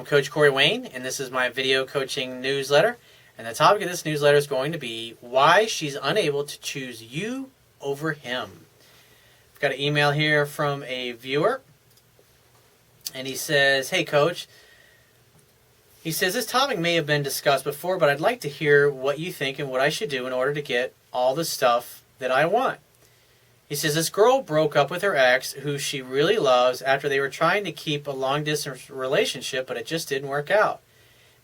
I'm Coach Corey Wayne, and this is my video coaching newsletter. And the topic of this newsletter is going to be why she's unable to choose you over him. I've got an email here from a viewer, and he says, "Hey, Coach." He says, "This topic may have been discussed before, but I'd like to hear what you think and what I should do in order to get all the stuff that I want." He says, "This girl broke up with her ex, who she really loves, after they were trying to keep a long-distance relationship, but it just didn't work out.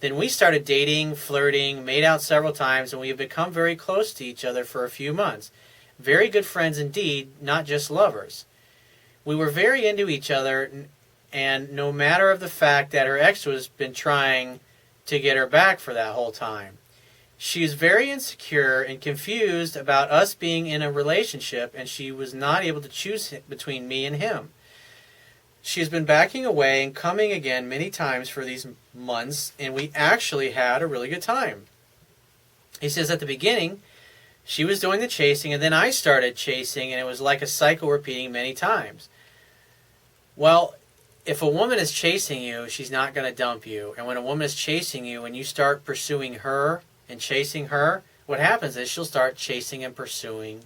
Then we started dating, flirting, made out several times, and we have become very close to each other for a few months. Very good friends indeed, not just lovers. We were very into each other, and no matter of the fact that her ex was been trying to get her back for that whole time. She is very insecure and confused about us being in a relationship, and she was not able to choose between me and him. She has been backing away and coming again many times for these months, and we actually had a really good time." He says, "At the beginning, she was doing the chasing, and then I started chasing, and it was like a cycle repeating many times." Well, if a woman is chasing you, she's not going to dump you. And when a woman is chasing you and you start pursuing her and chasing her, what happens is she'll start chasing and pursuing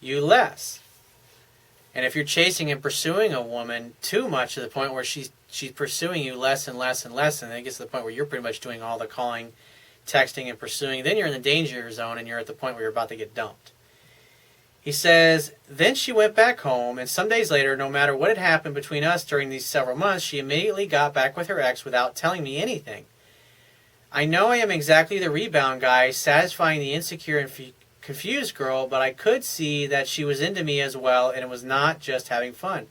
you less. And if you're chasing and pursuing a woman too much to the point where she's pursuing you less and less and less, and then it gets to the point where you're pretty much doing all the calling, texting, and pursuing, then you're in the danger zone and you're at the point where you're about to get dumped. He says, "Then she went back home, and some days later, no matter what had happened between us during these several months, she immediately got back with her ex without telling me anything. I know I am exactly the rebound guy, satisfying the insecure and confused girl, but I could see that she was into me as well, and it was not just having fun."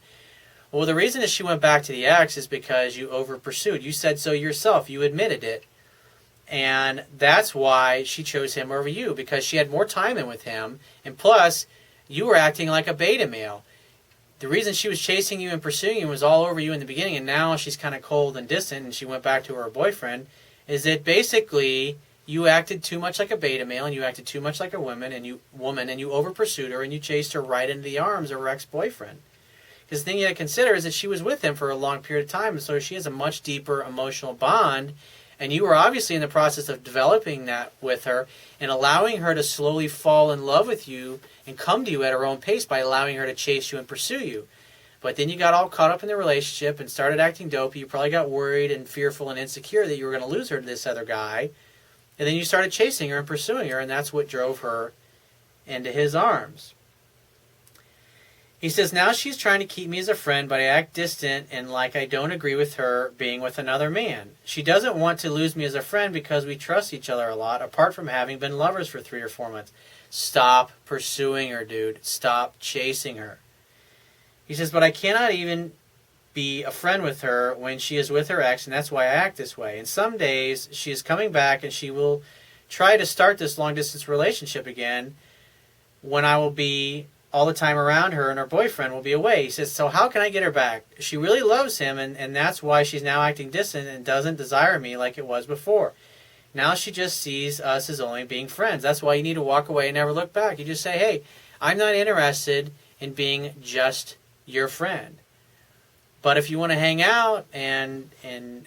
Well, the reason that she went back to the ex is because you over-pursued. You said so yourself. You admitted it. And that's why she chose him over you, because she had more time in with him, and plus, you were acting like a beta male. The reason she was chasing you and pursuing you was all over you in the beginning, and now she's kind of cold and distant, and she went back to her boyfriend, is that basically you acted too much like a beta male, and you acted too much like a woman, and you over-pursued her, and you chased her right into the arms of her ex-boyfriend. Because the thing you got to consider is that she was with him for a long period of time, and so she has a much deeper emotional bond, and you were obviously in the process of developing that with her and allowing her to slowly fall in love with you and come to you at her own pace by allowing her to chase you and pursue you. But then you got all caught up in the relationship and started acting dopey. You probably got worried and fearful and insecure that you were going to lose her to this other guy. And then you started chasing her and pursuing her, and that's what drove her into his arms. He says, "Now she's trying to keep me as a friend, but I act distant and like I don't agree with her being with another man. She doesn't want to lose me as a friend because we trust each other a lot, apart from having been lovers for 3 or 4 months. Stop pursuing her, dude. Stop chasing her." He says, "But I cannot even be a friend with her when she is with her ex, and that's why I act this way. And some days she is coming back and she will try to start this long-distance relationship again when I will be all the time around her and her boyfriend will be away." He says, "So how can I get her back? She really loves him, and that's why she's now acting distant and doesn't desire me like it was before. Now she just sees us as only being friends. That's why you need to walk away and never look back. You just say, hey, I'm not interested in being just your friend. But if you want to hang out and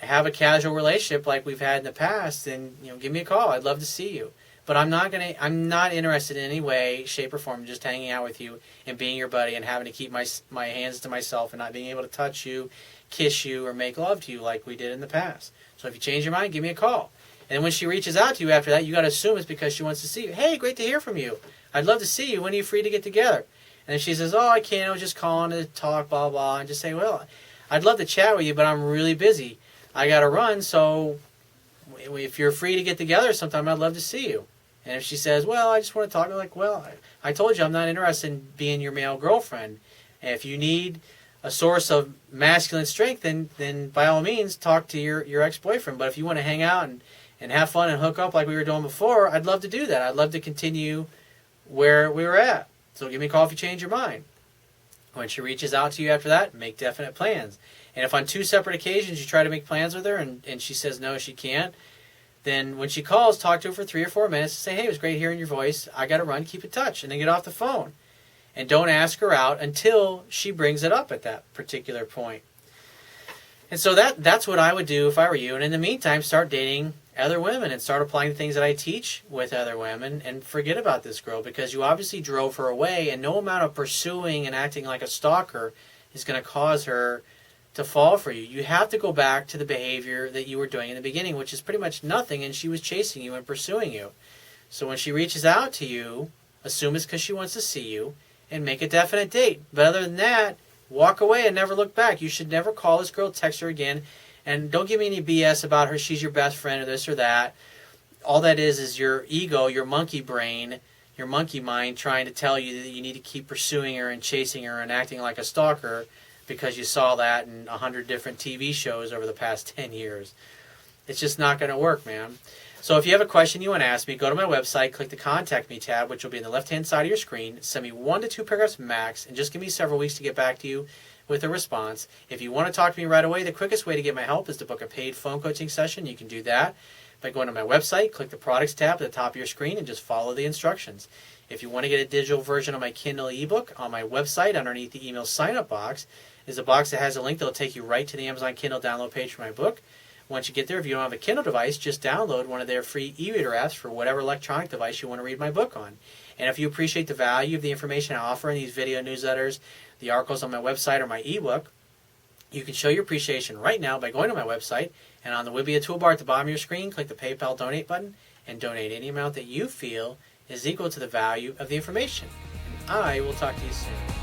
have a casual relationship like we've had in the past, then give me a call. I'd love to see you. But I'm not interested in any way, shape, or form in just hanging out with you and being your buddy and having to keep my hands to myself and not being able to touch you, kiss you, or make love to you like we did in the past. So if you change your mind, give me a call." And when she reaches out to you after that, you got to assume it's because she wants to see you. "Hey, great to hear from you. I'd love to see you. When are you free to get together?" And then she says, "Oh, I can't. I was just calling to talk, blah, blah." And just say, "Well, I'd love to chat with you, but I'm really busy. I got to run, so if you're free to get together sometime, I'd love to see you." And if she says, "Well, I just want to talk," I'm like, "Well, I told you I'm not interested in being your male girlfriend. And if you need a source of masculine strength, then by all means, talk to your ex-boyfriend. But if you want to hang out and have fun and hook up like we were doing before, I'd love to do that. I'd love to continue where we were at. So give me a call if you change your mind." When she reaches out to you after that, make definite plans. And if on 2 separate occasions you try to make plans with her and she says no, she can't, then when she calls, talk to her for 3 or 4 minutes and say, "Hey, it was great hearing your voice. I got to run. Keep in touch." And then get off the phone. And don't ask her out until she brings it up at that particular point. And so that's what I would do if I were you. And in the meantime, start dating other women and start applying the things that I teach with other women and forget about this girl, because you obviously drove her away, and no amount of pursuing and acting like a stalker is going to cause her to fall for you. You have to go back to the behavior that you were doing in the beginning, which is pretty much nothing, and she was chasing you and pursuing you. So when she reaches out to you, assume it's because she wants to see you and make a definite date. But other than that, walk away and never look back. You should never call this girl, text her again, and don't give me any BS about her, she's your best friend or this or that. All that is your ego, your monkey brain, your monkey mind trying to tell you that you need to keep pursuing her and chasing her and acting like a stalker because you saw that in 100 different TV shows over the past 10 years. It's just not going to work, man. So if you have a question you want to ask me, go to my website, click the Contact Me tab, which will be on the left-hand side of your screen. Send me 1 to 2 paragraphs max, and just give me several weeks to get back to you with a response. If you want to talk to me right away, the quickest way to get my help is to book a paid phone coaching session. You can do that by going to my website, click the Products tab at the top of your screen, and just follow the instructions. If you want to get a digital version of my Kindle ebook, on my website, underneath the email sign-up box, is a box that has a link that will take you right to the Amazon Kindle download page for my book. Once you get there, if you don't have a Kindle device, just download one of their free e-reader apps for whatever electronic device you want to read my book on. And if you appreciate the value of the information I offer in these video newsletters, the articles on my website, or my ebook, you can show your appreciation right now by going to my website, and on the Wibbia toolbar at the bottom of your screen, click the PayPal donate button and donate any amount that you feel is equal to the value of the information. And I will talk to you soon.